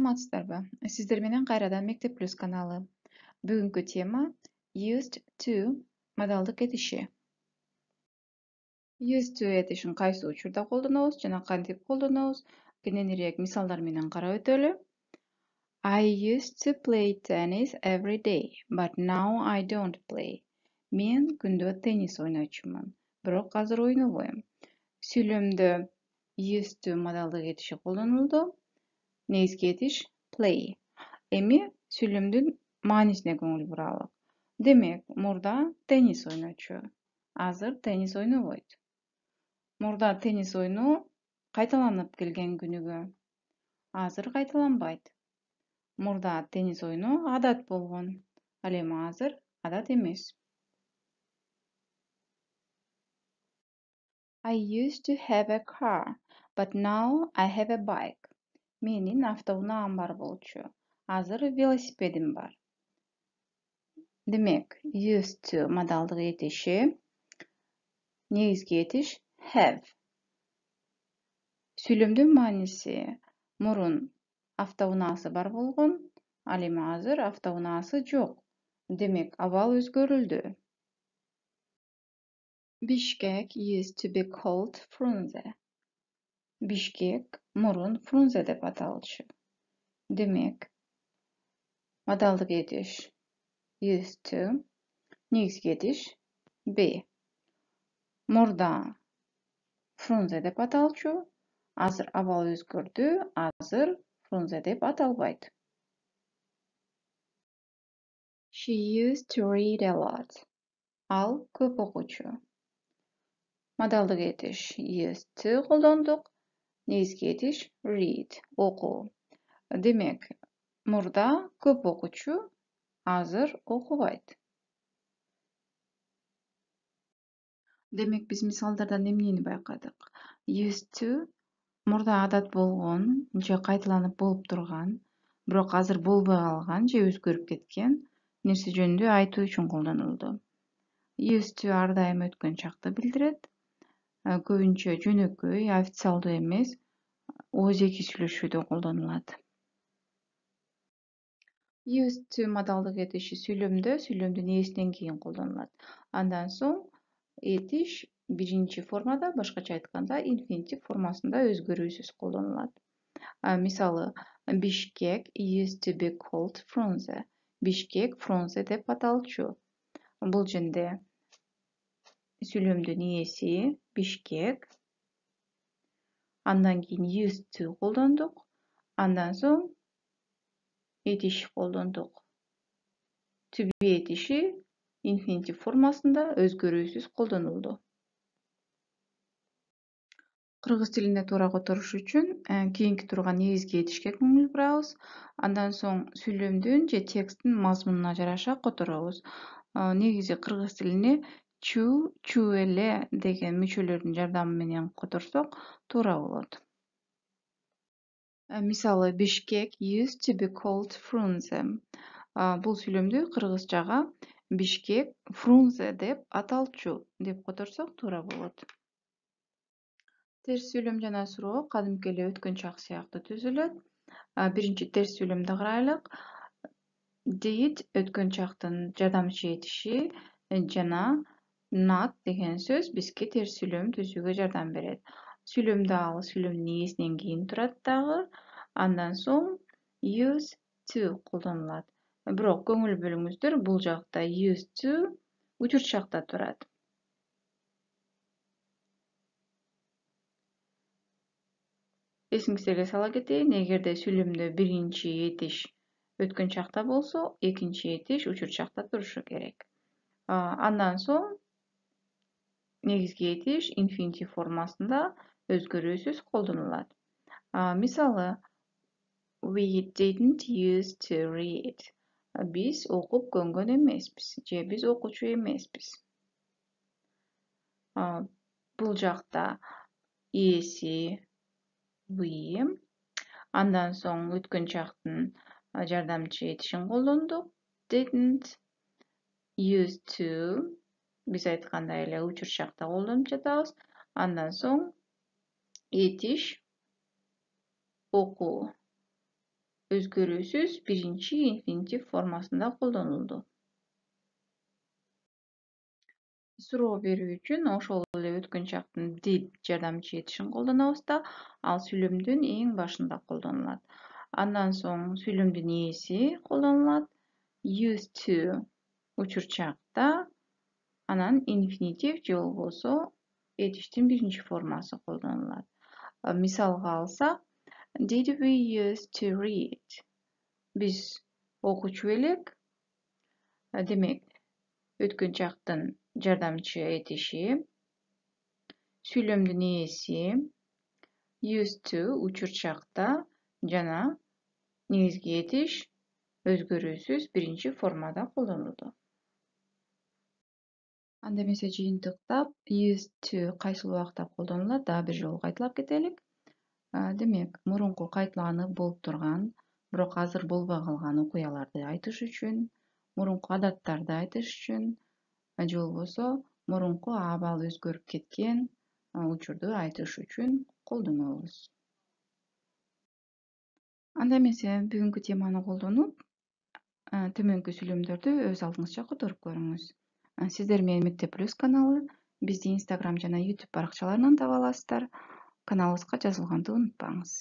Саламатсыздарбы? Сиздер менен кайрадан Мектеп Плюс каналы. Бүгүнкү тема used to модалдык этиши. Used to этишин кайсы учурда колдонобуз жана кантип колдонобуз? Кененирээк мисалдар менен карап өтөлү. I used to play tennis every day, but now I don't play. Мен күндө теннис ойночумун, бирок азыр ойнобойм. Сүйлөмдө used to модалдык этиши колдонулду. Негизги этиш play. Эми сүйлөмдүн маанисине көңүл буралы. Демек, мурда теннис ойночу. Азыр теннис ойнобойт. Мурда теннис ойноо кайталанып келген күнүгө. Азыр кайталанбайт. Мурда теннис ойноо адат болгон. Ал эми азыр адат эмес. I used to have a car, but now I have a bike. Менин автоунаам бар болчу. Азыр велосипедим бар. Демек, used to модалдык этиши, негизги этиш have. Сүйлөмдүн мааниси мурун автоунаасы бар болгон, ал эми азыр автоунаасы жок. Демек, абал өзгөрүлдү. Bishkek used to be called Frunze. Бишкек мурун Фрунзе деп аталчу. Демек, модалдык этиш used to, негизги этиш be. Мурда Фрунзе деп аталчу, азыр абал өзгөрдү, азыр Фрунзе деп аталбайт. She used to read a lot. Ал көп окучу. Модалдык этиш used to колдондук, негизги этиш read, окуу. Демек, мурда көп окучу, азыр окубайт. Демек, биз мисалдардан эмнени байкадык? Used to мурда адат болгон же кайталанып болуп турган, бирок азыр болбой калган же өзгөрүп кеткен нерсе жөнүндө айтуу үчүн колдонулду. Used to ар дайым өткөн чакты билдирет. Көбүнчө жөнөкөй, официалдуу эмес, ооз-эки сүйлөшүүдө колдонулат. Used to модалдык этиши сүйлөмдүн ээсинен кийин колдонулат. Андан соң этиш биринчи формада, башкача айтканда, инфинитив формасында өзгөрүүсүз колдонулат. Мисалы, Bishkek used to be called Frunze. Бишкек Фрунзе деп аталчу. Бул жерде сүйлөмдүн ээси Бишкек. Андан кийин used to колдондук. Андан соң этиш колдондук. To be этиши инфинитив формасында өзгөрүүсүз колдонулду. Кыргыз тилине туура которуш үчүн кийинки турган негизги этишке көңүл бурабыз. Андан соң сүйлөмдүн же тексттин мазмунуна жараша которобуз. Негизи кыргыз тилине чу эле деген мүчөлөрдүн жардамы менен которсок туура болот. Мисалы, Bishkek used to be called Frunze. Бул сүйлөмдү кыргызчага Бишкек Фрунзе деп аталчу деп которсок туура болот. Терс сүйлөм жана суроо кадимки эле өткөн чак сыяктуу түзүлөт. Биринчи терс сүйлөмдү карайлык. Did өткөн чактын жардамчы этиши жана not деген сөз бизге терс сүйлөм түзүүгө жардам берет. Сүйлөмдө ал сүйлөмдүн ээсинен кийин турат дагы. Андан соң use to колдонулат. Бирок көңүл бөлүңүздөр, бул жакта used to учурчакта турат. Эсиңиздерге сала кетейин, эгерде сүйлөмдө биринчи этиш өткөн чакта болсо, экинчи этиш учурчакта турушу керек. Андан соң негизги этиш инфинитив формасында өзгөрүүсүз колдонулат. Мисалы, we didn't used to read. Биз окуп көнгөн эмеспиз же биз окуучу эмеспиз. Бул жакта ээси we. Андан соң өткөн чактын жардамчы этишин колдондук. Didn't, used to, биз айткандай эле учурчакта колдонуп жатабыз. Андан соң этиш окуу. özgөрүүсүз birinci infinitiv formasında колдонулду. Суроо берүү үчүн ошол эле өткөн чактын did жардамчы этишин колдонобуз да, ал сүйлөмдүн эң башында колдонулат. Андан соң сүйлөмдүн ээси колдонулат. Used to учурчакта, анан infinitiv же болбосо этиштин биринчи формасы колдонулат. Мисалга алсак, Did we used to read? Биз окучу элек. Демек, өткөн чактын жардамчы этиши, сүйлөмдүн ээси, used to учурчакта жана негизги этиш өзгөрүүсүз биринчи формада колдонулду. Анда эмесе жыйынтыктап used to кайсыл убакта колдонулат, дагы бир жолу кайталап кетелик. Демек, мурунку кайталанып болуп турган, бирок азыр болбой калган окуяларды айтыш үчүн, мурунку адаттарды айтыш үчүн, же болбосо мурунку абал өзгөрүп кеткен учурду айтыш үчүн колдонобуз. Анда эмесе бүгүнкү теманы колдонуп, төмөнкү сүйлөмдөрдү өз алдыңызча которуп көрүңүз. Сиздер менен Мектеп Плюс каналы, бизди Instagram жана YouTube баракчаларынан таба аласыздар. Каналыбызга жазылганды унутпаңыз.